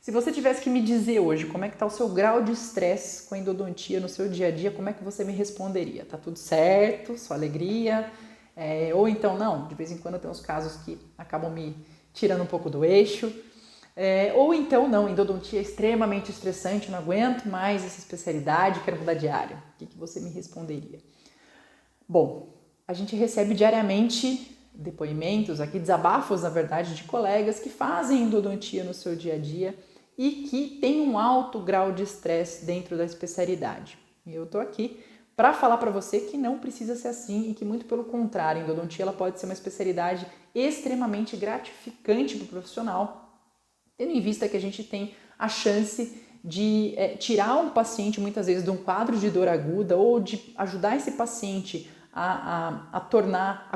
Se você tivesse que me dizer hoje como é que está o seu grau de estresse com a endodontia no seu dia a dia, como é que você me responderia? Tá tudo certo? Sua alegria? Ou então não, de vez em quando tem uns casos que acabam me tirando um pouco do eixo. Ou então não, endodontia é extremamente estressante, não aguento mais essa especialidade, quero mudar de área. O que você me responderia? Bom, a gente recebe diariamente depoimentos, aqui desabafos, na verdade, de colegas que fazem endodontia no seu dia a dia e que têm um alto grau de estresse dentro da especialidade. E eu tô aqui para falar para você que não precisa ser assim e que, muito pelo contrário, a endodontia ela pode ser uma especialidade extremamente gratificante para o profissional, tendo em vista que a gente tem a chance de tirar um paciente, muitas vezes, de um quadro de dor aguda ou de ajudar esse paciente a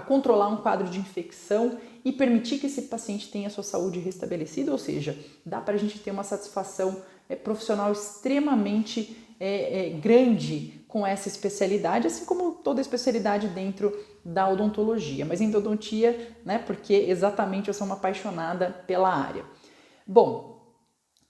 controlar um quadro de infecção e permitir que esse paciente tenha a sua saúde restabelecida, ou seja, dá para a gente ter uma satisfação profissional extremamente grande com essa especialidade, assim como toda especialidade dentro da odontologia, mas endodontia, né, porque exatamente eu sou uma apaixonada pela área. Bom,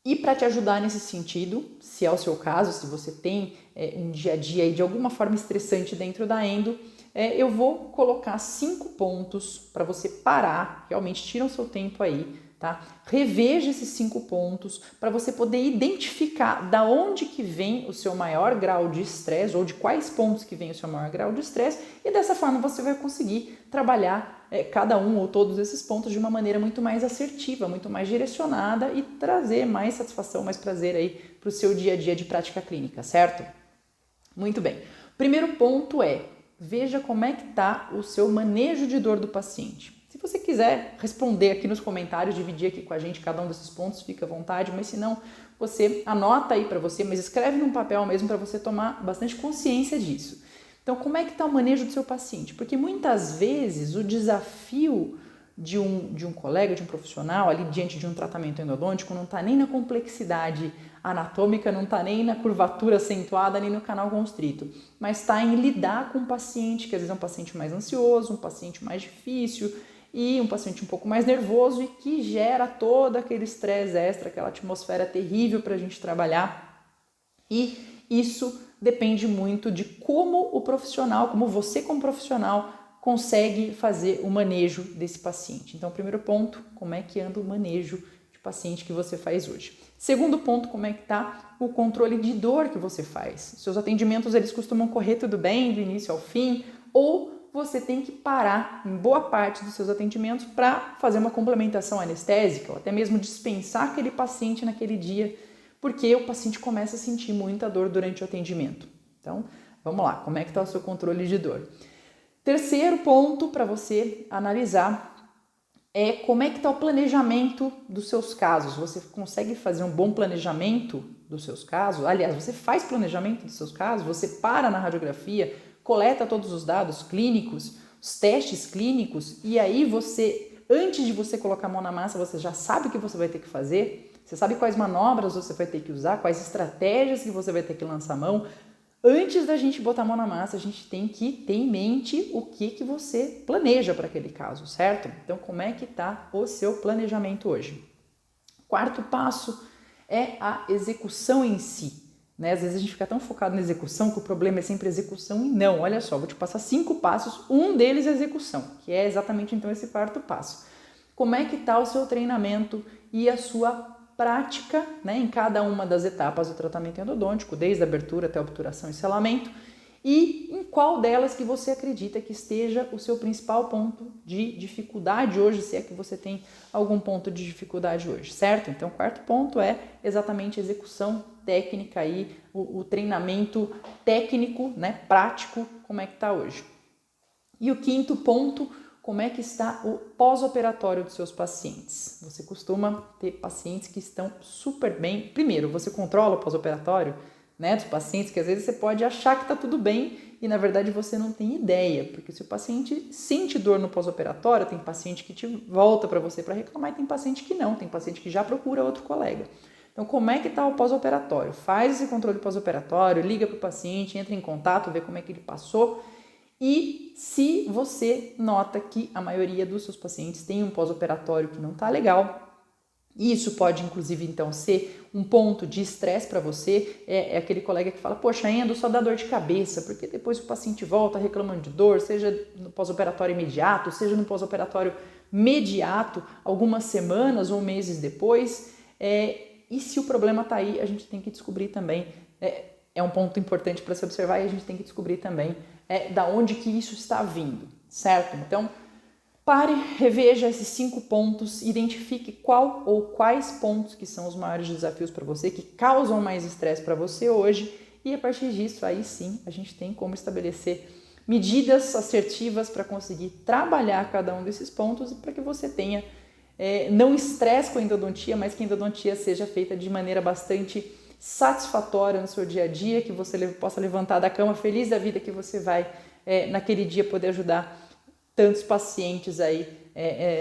e para te ajudar nesse sentido, se é o seu caso, se você tem um dia a dia aí de alguma forma estressante dentro da endo, eu vou colocar 5 pontos para você parar, realmente tira o seu tempo aí, tá? Reveja esses 5 pontos para você poder identificar da onde que vem o seu maior grau de estresse ou de quais pontos que vem o seu maior grau de estresse e dessa forma você vai conseguir trabalhar cada um ou todos esses pontos de uma maneira muito mais assertiva, muito mais direcionada e trazer mais satisfação, mais prazer aí para o seu dia a dia de prática clínica, certo? Muito bem. Primeiro ponto veja como é que está o seu manejo de dor do paciente. Se você quiser responder aqui nos comentários, dividir aqui com a gente cada um desses pontos, fica à vontade, mas se não, você anota aí para você, mas escreve num papel mesmo para você tomar bastante consciência disso. Então, como é que está o manejo do seu paciente? Porque muitas vezes o desafio de um colega, de um profissional ali diante de um tratamento endodôntico não está nem na complexidade anatômica, não está nem na curvatura acentuada, nem no canal constrito, mas está em lidar com um paciente que às vezes é um paciente mais ansioso, um paciente mais difícil e um paciente um pouco mais nervoso e que gera todo aquele estresse extra, aquela atmosfera terrível para a gente trabalhar. E isso depende muito de como o profissional, como você como profissional consegue fazer o manejo desse paciente. Então, primeiro ponto, como é que anda o manejo de paciente que você faz hoje. Segundo ponto, como é que está o controle de dor que você faz. Seus atendimentos, eles costumam correr tudo bem, do início ao fim, ou você tem que parar em boa parte dos seus atendimentos para fazer uma complementação anestésica, ou até mesmo dispensar aquele paciente naquele dia, porque o paciente começa a sentir muita dor durante o atendimento. Então, vamos lá, como é que está o seu controle de dor? Terceiro ponto para você analisar é como é que está o planejamento dos seus casos. Você consegue fazer um bom planejamento dos seus casos? Aliás, você faz planejamento dos seus casos? Você para na radiografia, coleta todos os dados clínicos, os testes clínicos e aí você, antes de você colocar a mão na massa, você já sabe o que você vai ter que fazer? Você sabe quais manobras você vai ter que usar, quais estratégias que você vai ter que lançar a mão? Antes da gente botar a mão na massa, a gente tem que ter em mente o que você planeja para aquele caso, certo? Então, como é que está o seu planejamento hoje? Quarto passo é a execução em si. Né? Às vezes a gente fica tão focado na execução que o problema é sempre execução e não. Olha só, vou te passar 5 passos, um deles é a execução, que é exatamente então esse quarto passo. Como é que está o seu treinamento e a sua prática, né, em cada uma das etapas do tratamento endodôntico, desde a abertura até a obturação e selamento, e em qual delas que você acredita que esteja o seu principal ponto de dificuldade hoje, se é que você tem algum ponto de dificuldade hoje, certo? Então, o quarto ponto é exatamente a execução técnica aí, o treinamento técnico, né, prático, como é que está hoje. E o quinto ponto, como é que está o pós-operatório dos seus pacientes? Você costuma ter pacientes que estão super bem. Primeiro, você controla o pós-operatório, né, dos pacientes, que às vezes você pode achar que está tudo bem e na verdade você não tem ideia, porque se o paciente sente dor no pós-operatório, tem paciente que te volta para você para reclamar e tem paciente que não, tem paciente que já procura outro colega. Então, como é que está o pós-operatório? Faz esse controle pós-operatório, liga para o paciente, entra em contato, vê como é que ele passou. E se você nota que a maioria dos seus pacientes tem um pós-operatório que não está legal, Isso pode, inclusive, então, ser um ponto de estresse para você. É aquele colega que fala, poxa, endo só dá dor de cabeça, porque depois o paciente volta reclamando de dor, seja no pós-operatório imediato, seja no pós-operatório mediato, algumas semanas ou meses depois. E se o problema está aí, a gente tem que descobrir também. É um ponto importante para se observar e a gente tem que descobrir também da onde que isso está vindo, certo? Então, pare, reveja esses 5 pontos, identifique qual ou quais pontos que são os maiores desafios para você, que causam mais estresse para você hoje, e a partir disso, aí sim, a gente tem como estabelecer medidas assertivas para conseguir trabalhar cada um desses pontos e para que você tenha não estresse com a endodontia, mas que a endodontia seja feita de maneira bastante satisfatória no seu dia a dia, que você possa levantar da cama feliz da vida, que você vai naquele dia poder ajudar tantos pacientes aí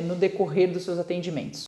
no decorrer dos seus atendimentos.